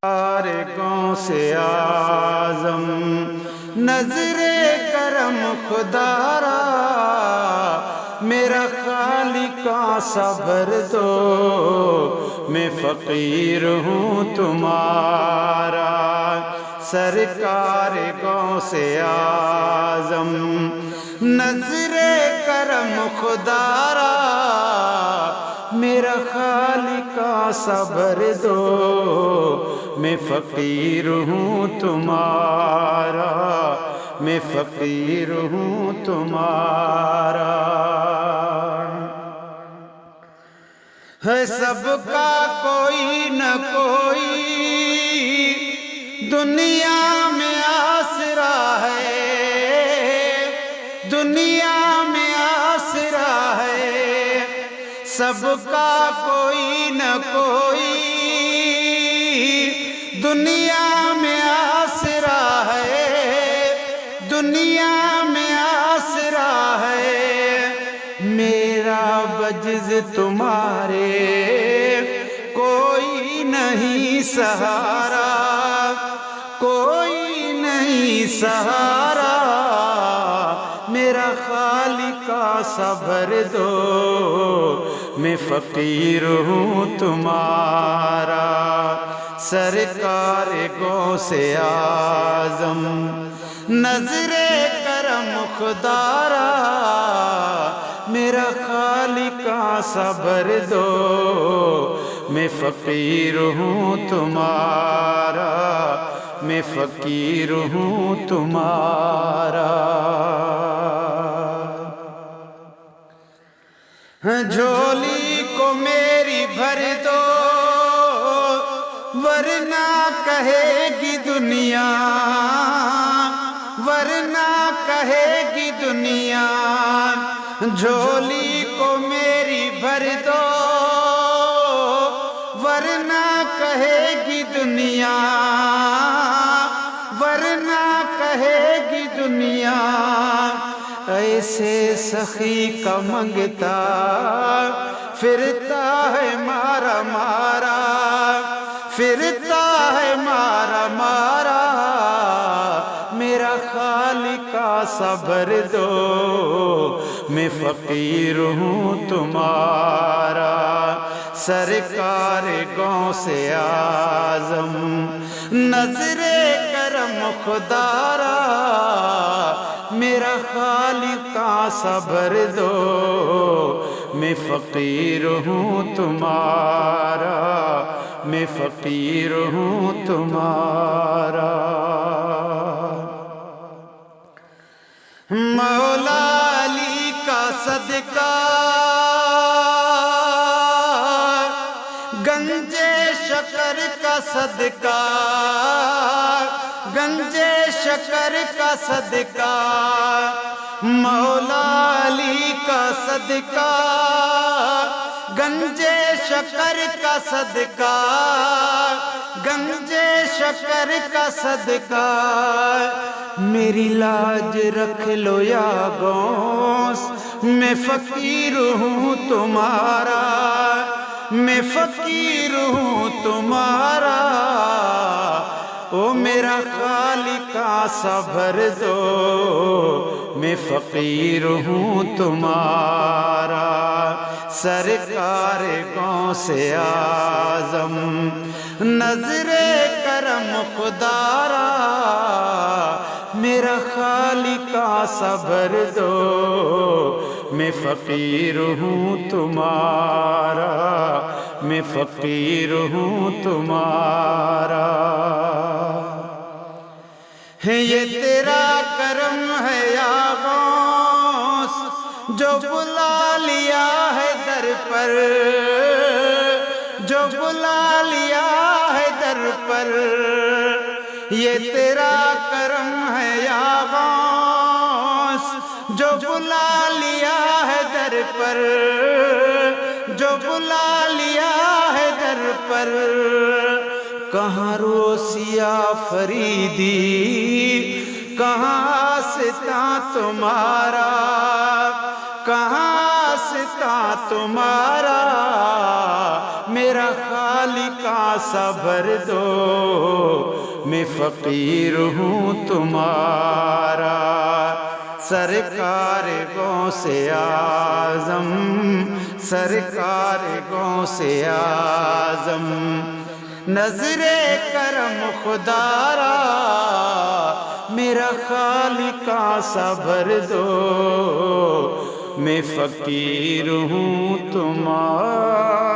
تارکوں سے اعظم نظر کرم خدا را، میرا خالقاں صبر دو، میں فقیر ہوں تمہارا۔ سرکار غوث اعظم نظر کرم خدا را، میرا خالقاں صبر دو، میں فقیر ہوں تمہارا، میں فقیر ہوں تمہارا۔ ہے سب کا کوئی نہ کوئی دنیا میں آسرا ہے، دنیا میں آسرا ہے، سب کا کوئی نہ کوئی دنیا میں آسرا ہے، دنیا میں آسرا ہے۔ میرا بجز تمہارے کوئی نہیں سہارا، کوئی نہیں سہارا، میرا خالقاں صبر دو، میں فقیر ہوں تمہارا۔ سرکار غوث اعظم نظر کرم خدا را، میرا خالقاں صبر دو، میں فقیر ہوں تمہارا، میں فقیر ہوں تمہارا۔ جھولی کو میری بھر دو، ورنہ کہے گی دنیا، ورنہ کہے گی دنیا۔ جھولی کو میری بھر دو، ورنہ کہے گی دنیا، ورنہ کہے گی دنیا۔ ایسے سخی کا منگتا پھرتا ہے مارا مارا، پھرتا ہے مارا مارا، میرا خالقاں صبر دو، میں فقیر ہوں تمہارا۔ سرکار غوث اعظم نظر کرم خدا را، میرا خالقاں صبر دو، میں فقیر ہوں تمہارا، میں فقیر ہوں تمہارا۔ مولا علی کا صدقہ گنجے شکر کا صدقہ، گنجے شکر کا صدقہ، مولا علی کا صدقہ گنجے شکر کا صدقہ، گنجے شکر کا صدقہ۔ میری لاج رکھ لو یا غوث، میں فقیر ہوں تمہارا، میں فقیر ہوں تمہارا۔ او میرا خالقاں صبر دو، میں فقیر ہوں تمہارا۔ سرکار غوث اعظم نظر کرم خدا را، میرا خالقاں صبر دو، میں فقیر ہوں تمہارا، میں فقیر ہوں تمہارا۔ یہ تیرا کرم ہے یا غوث، جو بلا لیا ہے در پر، جو بلا لیا ہے در پر۔ یہ تیرا کرم ہے یا غوث، جو بلا لیا ہے در پر، جو بلا لیا ہے در پر۔ کہاں روسیا فریدی، کہاں آستاں تمہارا، کہاں آستاں تمہارا۔ میرا خالقہ صبر دو، میں فقیر ہوں تمہارا، سرکار غوث اعظم، سرکار غوث اعظم، نظر کرم خدا را میرا خالقہ صبر دو، میں فقیر ہوں تمہارا۔